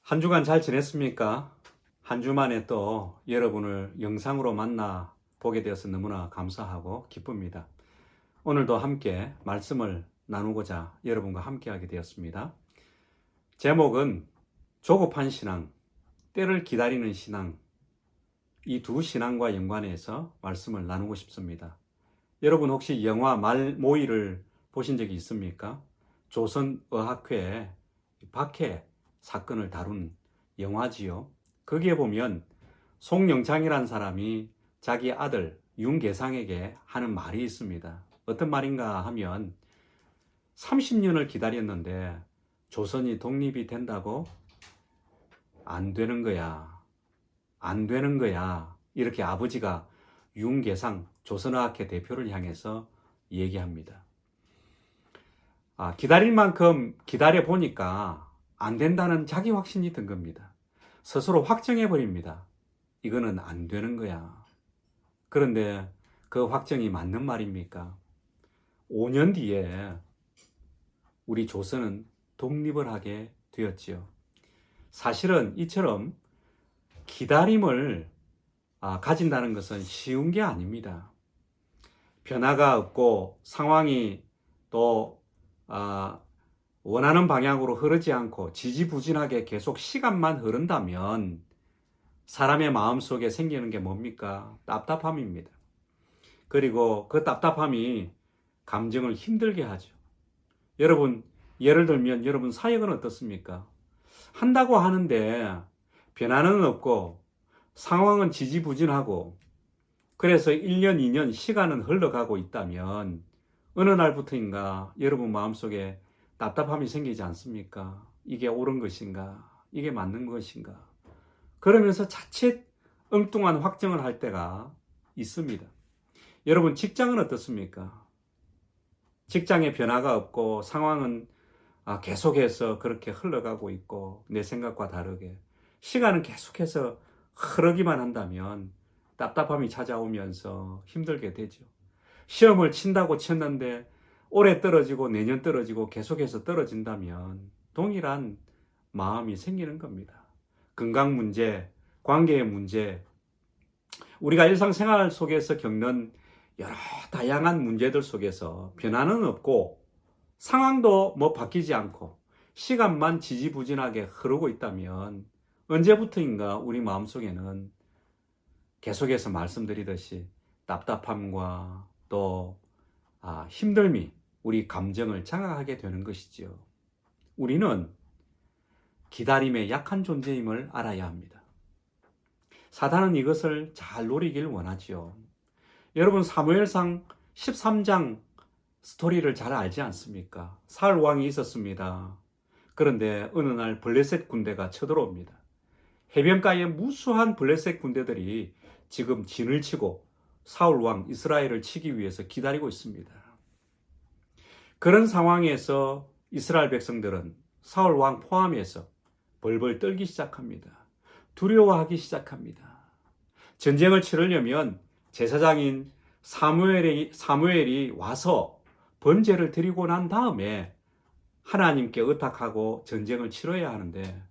한 주간 잘 지냈습니까? 한 주 만에 또 여러분을 영상으로 만나 보게 되어서 너무나 감사하고 기쁩니다. 오늘도 함께 말씀을 나누고자 여러분과 함께 하게 되었습니다. 제목은 조급한 신앙, 때를 기다리는 신앙, 이 두 신앙과 연관해서 말씀을 나누고 싶습니다. 여러분 혹시 영화 말모이를 보신 적이 있습니까? 조선어학회 박해 사건을 다룬 영화지요. 거기에 보면 송영창이라는 사람이 자기 아들 윤계상에게 하는 말이 있습니다. 어떤 말인가 하면 30년을 기다렸는데 조선이 독립이 된다고? 안 되는 거야. 안 되는 거야. 이렇게 아버지가 윤계상 조선어학회 대표를 향해서 얘기합니다. 기다릴 만큼 기다려 보니까 안 된다는 자기 확신이 든 겁니다. 스스로 확정해 버립니다. 이거는 안 되는 거야. 그런데 그 확정이 맞는 말입니까? 5년 뒤에 우리 조선은 독립을 하게 되었지요. 사실은 이처럼 기다림을 가진다는 것은 쉬운 게 아닙니다. 변화가 없고 상황이 또 원하는 방향으로 흐르지 않고 지지부진하게 계속 시간만 흐른다면 사람의 마음속에 생기는 게 뭡니까? 답답함입니다. 그리고 그 답답함이 감정을 힘들게 하죠. 여러분, 예를 들면 여러분 사역은 어떻습니까? 한다고 하는데 변화는 없고 상황은 지지부진하고 그래서 1년, 2년 시간은 흘러가고 있다면 어느 날부터인가 여러분 마음속에 답답함이 생기지 않습니까? 이게 옳은 것인가? 이게 맞는 것인가? 그러면서 자칫 엉뚱한 확정을 할 때가 있습니다. 여러분 직장은 어떻습니까? 직장에 변화가 없고 상황은 계속해서 그렇게 흘러가고 있고 내 생각과 다르게 시간은 계속해서 흐르기만 한다면 답답함이 찾아오면서 힘들게 되죠. 시험을 친다고 쳤는데 올해 떨어지고 내년 떨어지고 계속해서 떨어진다면 동일한 마음이 생기는 겁니다. 건강 문제, 관계의 문제, 우리가 일상생활 속에서 겪는 여러 다양한 문제들 속에서 변화는 없고 상황도 바뀌지 않고 시간만 지지부진하게 흐르고 있다면 언제부터인가 우리 마음속에는 계속해서 말씀드리듯이 답답함과 또 힘듦이 우리 감정을 장악하게 되는 것이지요. 우리는 기다림에 약한 존재임을 알아야 합니다. 사단은 이것을 잘 노리길 원하지요. 여러분 사무엘상 13장 스토리를 잘 알지 않습니까? 사울 왕이 있었습니다. 그런데 어느 날 블레셋 군대가 쳐들어옵니다. 해변가에 무수한 블레셋 군대들이 지금 진을 치고 사울 왕 이스라엘을 치기 위해서 기다리고 있습니다. 그런 상황에서 이스라엘 백성들은 사울 왕 포함해서 벌벌 떨기 시작합니다. 두려워하기 시작합니다. 전쟁을 치르려면 제사장인 사무엘이 와서 번제를 드리고 난 다음에 하나님께 의탁하고 전쟁을 치러야 하는데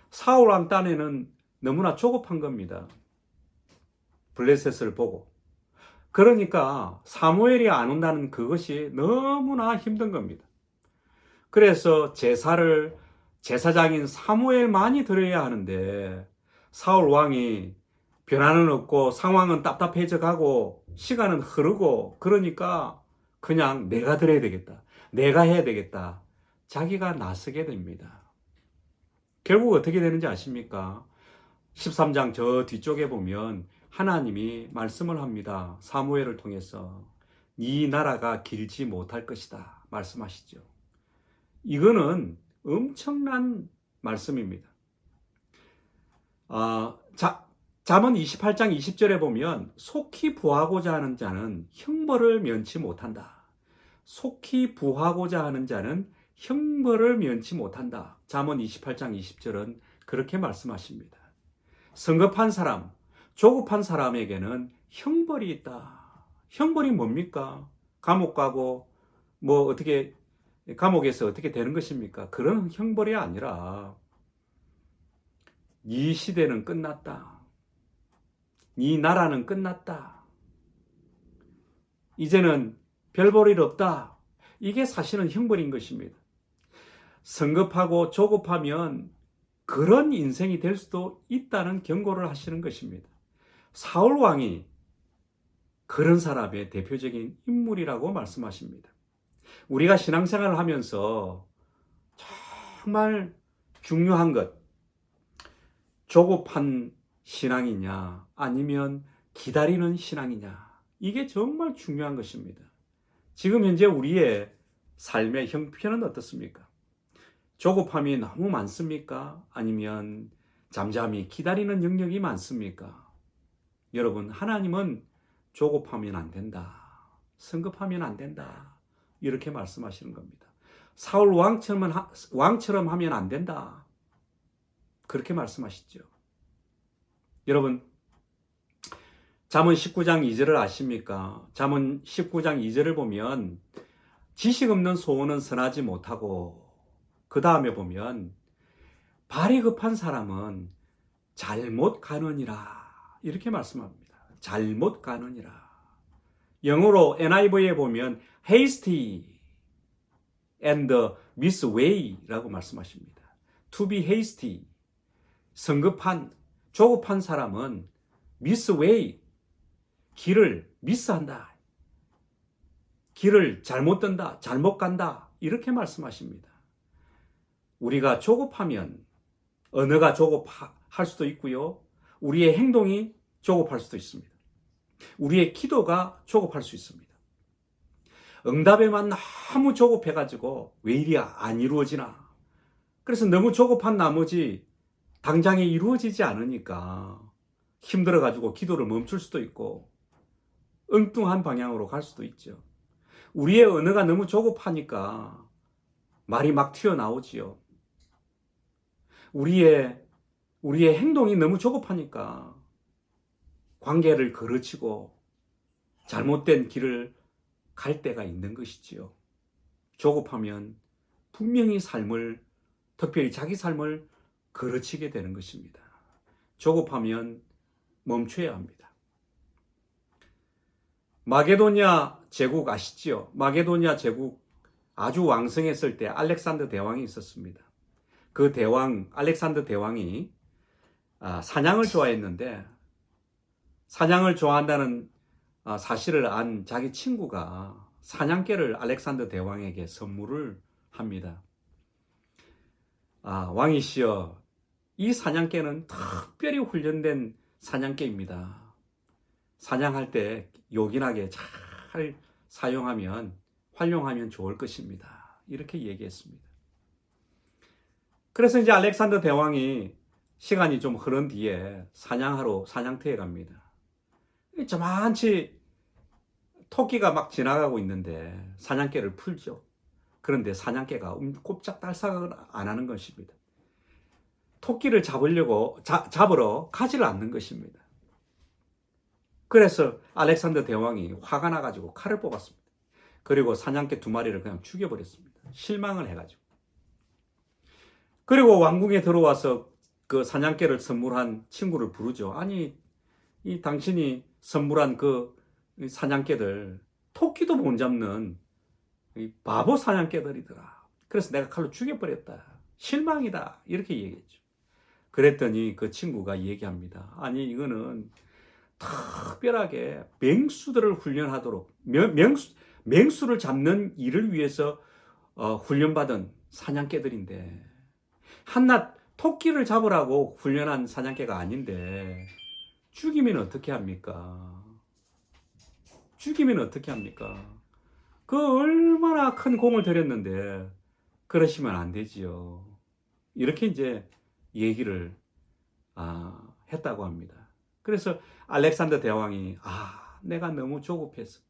사울 왕 딴에는 너무나 조급한 겁니다. 블레셋을 보고. 그러니까 사무엘이 안 온다는 그것이 너무나 힘든 겁니다. 그래서 제사를 제사장인 사무엘만이 드려야 하는데 사울 왕이 변화는 없고 상황은 답답해져 가고 시간은 흐르고 그러니까 그냥 내가 드려야 되겠다. 내가 해야 되겠다. 자기가 나서게 됩니다. 결국 어떻게 되는지 아십니까? 13장 저 뒤쪽에 보면 하나님이 말씀을 합니다. 사무엘을 통해서 네 나라가 길지 못할 것이다 말씀하시죠. 이거는 엄청난 말씀입니다. 잠언 28장 20절에 보면 속히 부하고자 하는 자는 형벌을 면치 못한다. 속히 부하고자 하는 자는 형벌을 면치 못한다. 잠언 28장 20절은 그렇게 말씀하십니다. 성급한 사람, 조급한 사람에게는 형벌이 있다. 형벌이 뭡니까? 감옥 가고 감옥에서 어떻게 되는 것입니까? 그런 형벌이 아니라 네 시대는 끝났다. 네 나라는 끝났다. 이제는 별 볼 일 없다. 이게 사실은 형벌인 것입니다. 성급하고 조급하면 그런 인생이 될 수도 있다는 경고를 하시는 것입니다. 사울 왕이 그런 사람의 대표적인 인물이라고 말씀하십니다. 우리가 신앙생활을 하면서 정말 중요한 것, 조급한 신앙이냐 아니면 기다리는 신앙이냐, 이게 정말 중요한 것입니다. 지금 현재 우리의 삶의 형편은 어떻습니까? 조급함이 너무 많습니까? 아니면 잠잠히 기다리는 영역이 많습니까? 여러분, 하나님은 조급하면 안 된다. 성급하면 안 된다. 이렇게 말씀하시는 겁니다. 사울 왕처럼 하면 안 된다. 그렇게 말씀하시죠. 여러분, 잠언 19장 2절을 아십니까? 잠언 19장 2절을 보면 지식 없는 소원은 선하지 못하고, 그 다음에 보면 발이 급한 사람은 잘못 가느니라, 이렇게 말씀합니다. 잘못 가느니라. 영어로 NIV에 보면 hasty and misway라고 말씀하십니다. To be hasty, 성급한, 조급한 사람은 misway, 길을 미스한다. 길을 잘못 든다. 잘못 간다. 이렇게 말씀하십니다. 우리가 조급하면 언어가 조급할 수도 있고요. 우리의 행동이 조급할 수도 있습니다. 우리의 기도가 조급할 수 있습니다. 응답에만 너무 조급해가지고 왜 이리 안 이루어지나. 그래서 너무 조급한 나머지 당장에 이루어지지 않으니까 힘들어가지고 기도를 멈출 수도 있고 엉뚱한 방향으로 갈 수도 있죠. 우리의 언어가 너무 조급하니까 말이 막 튀어나오지요. 우리의 행동이 너무 조급하니까 관계를 거르치고 잘못된 길을 갈 때가 있는 것이지요. 조급하면 분명히 특별히 자기 삶을 거르치게 되는 것입니다. 조급하면 멈춰야 합니다. 마게도냐 제국 아시죠? 마게도냐 제국 아주 왕성했을 때 알렉산더 대왕이 있었습니다. 그 알렉산더 대왕이 사냥을 좋아했는데, 사냥을 좋아한다는 사실을 안 자기 친구가 사냥개를 알렉산더 대왕에게 선물을 합니다. 왕이시여, 이 사냥개는 특별히 훈련된 사냥개입니다. 사냥할 때 요긴하게 잘 활용하면 좋을 것입니다. 이렇게 얘기했습니다. 그래서 이제 알렉산더 대왕이 시간이 좀 흐른 뒤에 사냥하러 사냥터에 갑니다. 저만치 토끼가 막 지나가고 있는데 사냥개를 풀죠. 그런데 사냥개가 꼼짝달싹을 안 하는 것입니다. 토끼를 잡으러 가지를 않는 것입니다. 그래서 알렉산더 대왕이 화가 나가지고 칼을 뽑았습니다. 그리고 사냥개 2마리를 그냥 죽여버렸습니다. 실망을 해가지고. 그리고 왕궁에 들어와서 그 사냥개를 선물한 친구를 부르죠. 아니, 이 당신이 선물한 그 사냥개들 토끼도 못 잡는 이 바보 사냥개들이더라. 그래서 내가 칼로 죽여버렸다. 실망이다. 이렇게 얘기했죠. 그랬더니 그 친구가 얘기합니다. 아니, 이거는 특별하게 맹수들을 훈련하도록, 맹수를 잡는 일을 위해서 훈련받은 사냥개들인데, 한낱 토끼를 잡으라고 훈련한 사냥개가 아닌데 죽이면 어떻게 합니까? 죽이면 어떻게 합니까? 그 얼마나 큰 공을 들였는데 그러시면 안 되지요. 이렇게 이제 얘기를 했다고 합니다. 그래서 알렉산더 대왕이 내가 너무 조급했어.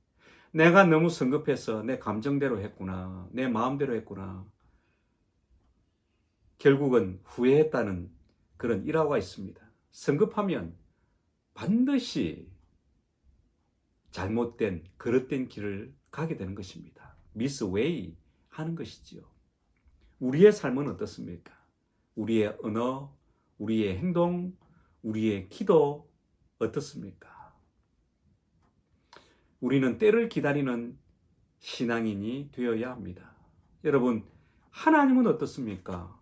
내가 너무 성급해서 내 감정대로 했구나. 내 마음대로 했구나. 결국은 후회했다는 그런 일화가 있습니다. 성급하면 반드시 잘못된, 그릇된 길을 가게 되는 것입니다. 미스웨이 하는 것이지요. 우리의 삶은 어떻습니까? 우리의 언어, 우리의 행동, 우리의 기도 어떻습니까? 우리는 때를 기다리는 신앙인이 되어야 합니다. 여러분, 하나님은 어떻습니까?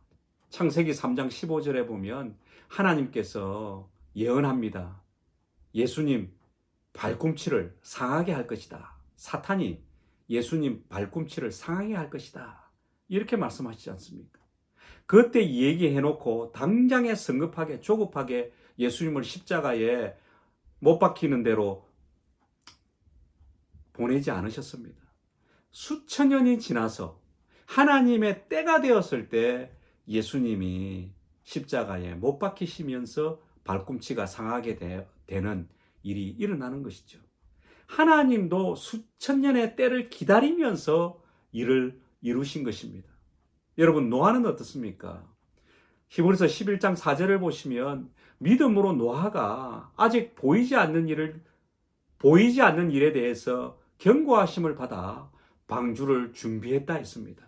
창세기 3장 15절에 보면 하나님께서 예언합니다. 예수님 발꿈치를 상하게 할 것이다. 사탄이 예수님 발꿈치를 상하게 할 것이다. 이렇게 말씀하시지 않습니까? 그때 얘기해놓고 당장에 성급하게 조급하게 예수님을 십자가에 못 박히는 대로 보내지 않으셨습니다. 수천 년이 지나서 하나님의 때가 되었을 때 예수님이 십자가에 못 박히시면서 발꿈치가 상하게 되는 일이 일어나는 것이죠. 하나님도 수천 년의 때를 기다리면서 일을 이루신 것입니다. 여러분, 노아는 어떻습니까? 히브리서 11장 4절을 보시면 믿음으로 노아가 아직 보이지 않는 일에 대해서 경고하심을 받아 방주를 준비했다 했습니다.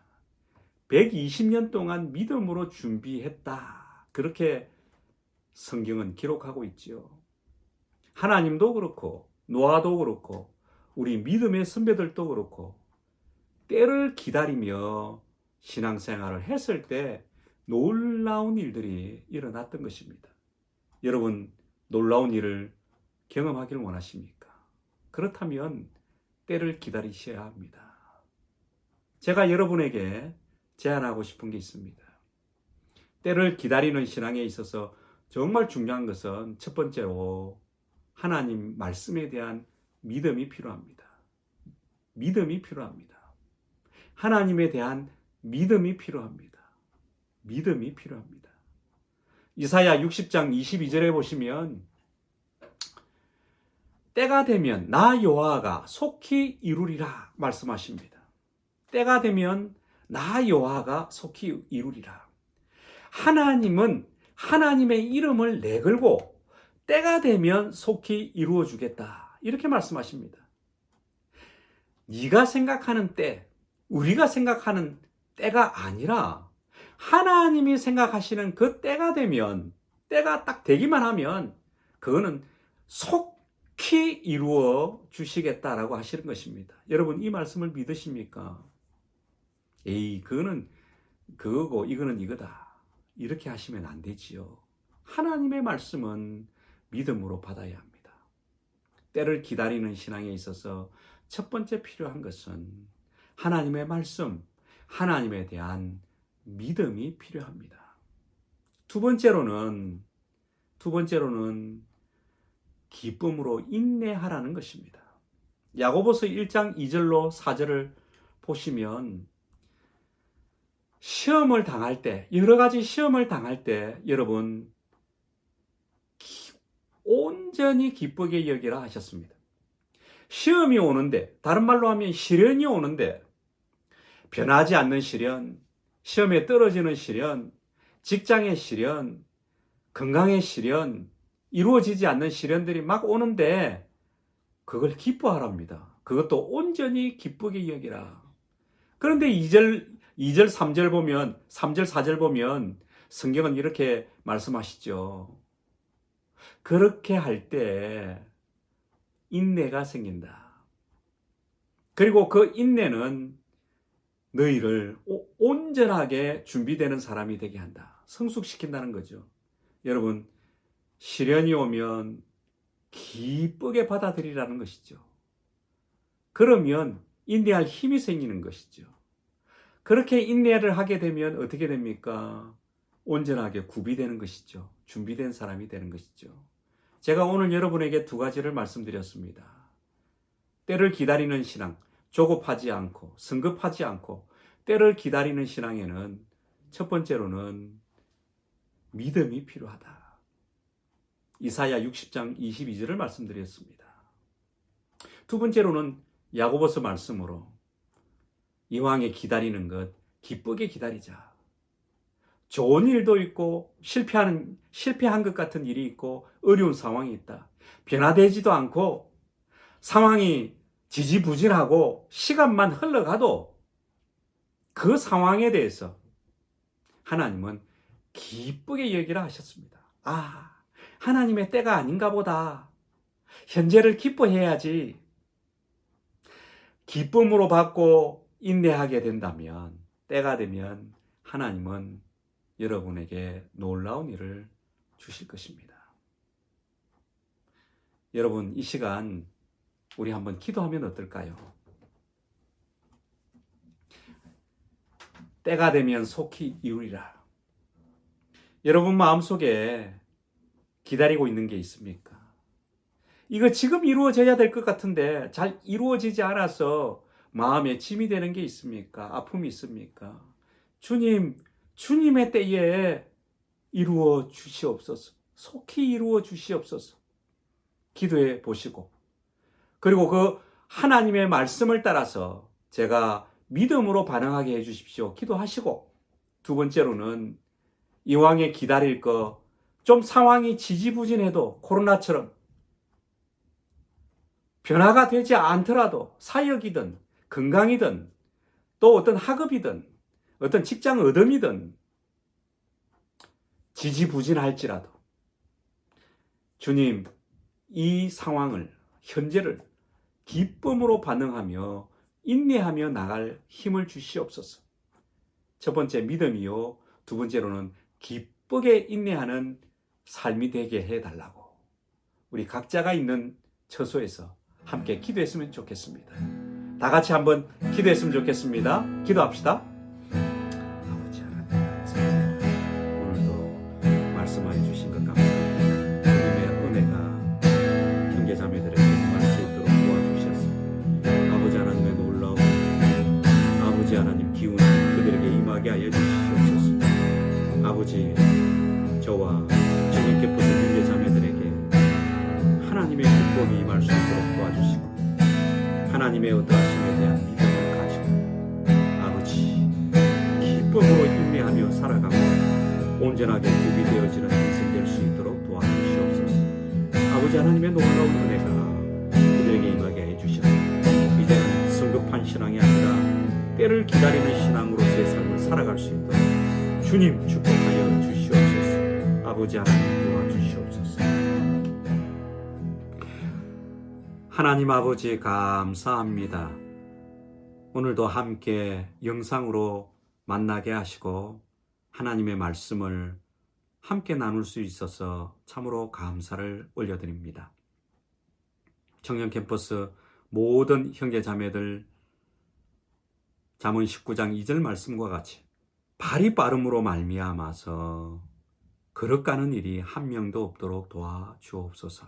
120년 동안 믿음으로 준비했다. 그렇게 성경은 기록하고 있지요. 하나님도 그렇고 노아도 그렇고 우리 믿음의 선배들도 그렇고 때를 기다리며 신앙생활을 했을 때 놀라운 일들이 일어났던 것입니다. 여러분, 놀라운 일을 경험하기를 원하십니까? 그렇다면 때를 기다리셔야 합니다. 제가 여러분에게 제안하고 싶은 게 있습니다. 때를 기다리는 신앙에 있어서 정말 중요한 것은 첫 번째로 하나님 말씀에 대한 믿음이 필요합니다. 믿음이 필요합니다. 하나님에 대한 믿음이 필요합니다. 믿음이 필요합니다. 이사야 60장 22절에 보시면 때가 되면 나 여호와가 속히 이루리라 말씀하십니다. 때가 되면 나 여호와가 속히 이루리라. 하나님은 하나님의 이름을 내걸고 때가 되면 속히 이루어 주겠다. 이렇게 말씀하십니다. 네가 생각하는 때, 우리가 생각하는 때가 아니라 하나님이 생각하시는 그 때가 되면, 때가 딱 되기만 하면 그거는 속히 이루어 주시겠다라고 하시는 것입니다. 여러분, 이 말씀을 믿으십니까? 에이, 그거는 그거고 이거는 이거다. 이렇게 하시면 안 되지요. 하나님의 말씀은 믿음으로 받아야 합니다. 때를 기다리는 신앙에 있어서 첫 번째 필요한 것은 하나님의 말씀, 하나님에 대한 믿음이 필요합니다. 두 번째로는 기쁨으로 인내하라는 것입니다. 야고보서 1장 2절로 4절을 보시면 시험을 당할 때, 여러 가지 시험을 당할 때 여러분 온전히 기쁘게 여기라 하셨습니다. 시험이 오는데, 다른 말로 하면 시련이 오는데, 변하지 않는 시련, 시험에 떨어지는 시련, 직장의 시련, 건강의 시련, 이루어지지 않는 시련들이 막 오는데 그걸 기뻐하랍니다. 그것도 온전히 기쁘게 여기라. 그런데 2절, 3절 보면, 3절, 4절 보면 성경은 이렇게 말씀하시죠. 그렇게 할 때 인내가 생긴다. 그리고 그 인내는 너희를 온전하게 준비되는 사람이 되게 한다. 성숙시킨다는 거죠. 여러분, 시련이 오면 기쁘게 받아들이라는 것이죠. 그러면 인내할 힘이 생기는 것이죠. 그렇게 인내를 하게 되면 어떻게 됩니까? 온전하게 구비되는 것이죠. 준비된 사람이 되는 것이죠. 제가 오늘 여러분에게 두 가지를 말씀드렸습니다. 때를 기다리는 신앙, 조급하지 않고 성급하지 않고 때를 기다리는 신앙에는 첫 번째로는 믿음이 필요하다. 이사야 60장 22절을 말씀드렸습니다. 두 번째로는 야고보서 말씀으로 이왕에 기다리는 것 기쁘게 기다리자. 좋은 일도 있고 실패한 것 같은 일이 있고 어려운 상황이 있다. 변화되지도 않고 상황이 지지부진하고 시간만 흘러가도 그 상황에 대해서 하나님은 기쁘게 여기라 하셨습니다. 아, 하나님의 때가 아닌가 보다. 현재를 기뻐해야지. 기쁨으로 받고 인내하게 된다면, 때가 되면 하나님은 여러분에게 놀라운 일을 주실 것입니다. 여러분, 이 시간 우리 한번 기도하면 어떨까요? 때가 되면 속히 이루리라. 여러분 마음속에 기다리고 있는 게 있습니까? 이거 지금 이루어져야 될 것 같은데 잘 이루어지지 않아서 마음에 짐이 되는 게 있습니까? 아픔이 있습니까? 주님, 주님의 때에 이루어 주시옵소서. 속히 이루어 주시옵소서. 기도해 보시고, 그리고 그 하나님의 말씀을 따라서 제가 믿음으로 반응하게 해 주십시오. 기도하시고, 두 번째로는 이왕에 기다릴 거 좀 상황이 지지부진해도 코로나처럼 변화가 되지 않더라도 사역이든 건강이든 또 어떤 학업이든 어떤 직장 얻음이든 지지부진할지라도 주님, 이 상황을, 현재를 기쁨으로 반응하며 인내하며 나갈 힘을 주시옵소서. 첫 번째 믿음이요, 두 번째로는 기쁘게 인내하는 삶이 되게 해달라고 우리 각자가 있는 처소에서 함께 기도했으면 좋겠습니다. 다 같이 한번 기도했으면 좋겠습니다. 기도합시다. 아버지 하나님 감사합니다. 오늘도 말씀하여 주신 것 감사합니다. 주님의 은혜가 형제자매들에게 임할 수 있도록 도와주셔서 아버지 하나님의 놀라운 아버지 하나님 기운이 그들에게 임하게 하여 주시옵소서. 아버지, 저와 주님께 붙은 형제자매들에게 하나님의 기쁨이 임할 수 있도록 도와주시고 하나님의 어떠하심에 대한 믿음을 가지고 아버지 기쁨으로 인내하며 살아가고 온전하게 구비 되어지는 인생 될 수 있도록 도와주시옵소서. 아버지 하나님의 놀라운 은혜가 그들에게 임하게 해주셔서 이제는 성급한 신앙이 아니라 때를 기다리는 신앙으로서의 삶을 살아갈 수 있도록 주님 축복하여 주시옵소서. 아버지 하나님 도와주시옵소서. 하나님 아버지 감사합니다. 오늘도 함께 영상으로 만나게 하시고 하나님의 말씀을 함께 나눌 수 있어서 참으로 감사를 올려드립니다. 청년 캠퍼스 모든 형제 자매들 잠언 19장 2절 말씀과 같이 발이 빠름으로 말미암아서 걸어가는 일이 한 명도 없도록 도와주옵소서.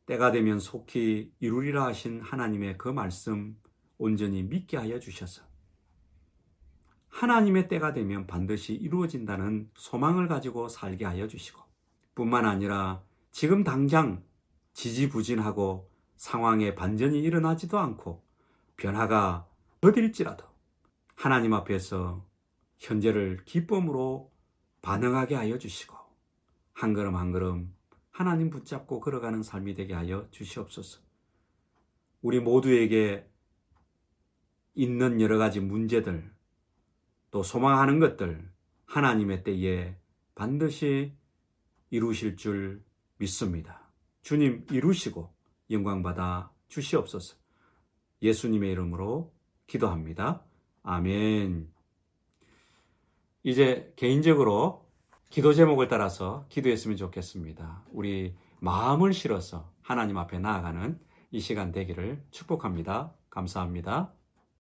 때가 되면 속히 이루리라 하신 하나님의 그 말씀 온전히 믿게 하여 주셔서 하나님의 때가 되면 반드시 이루어진다는 소망을 가지고 살게 하여 주시고 뿐만 아니라 지금 당장 지지부진하고 상황에 반전이 일어나지도 않고 변화가 더딜지라도 하나님 앞에서 현재를 기쁨으로 반응하게 하여 주시고 한 걸음 한 걸음 하나님 붙잡고 걸어가는 삶이 되게 하여 주시옵소서. 우리 모두에게 있는 여러 가지 문제들 또 소망하는 것들 하나님의 때에 반드시 이루실 줄 믿습니다. 주님 이루시고 영광받아 주시옵소서. 예수님의 이름으로 기도합니다. 아멘. 이제 개인적으로 기도 제목을 따라서 기도했으면 좋겠습니다. 우리 마음을 실어서 하나님 앞에 나아가는 이 시간 되기를 축복합니다. 감사합니다.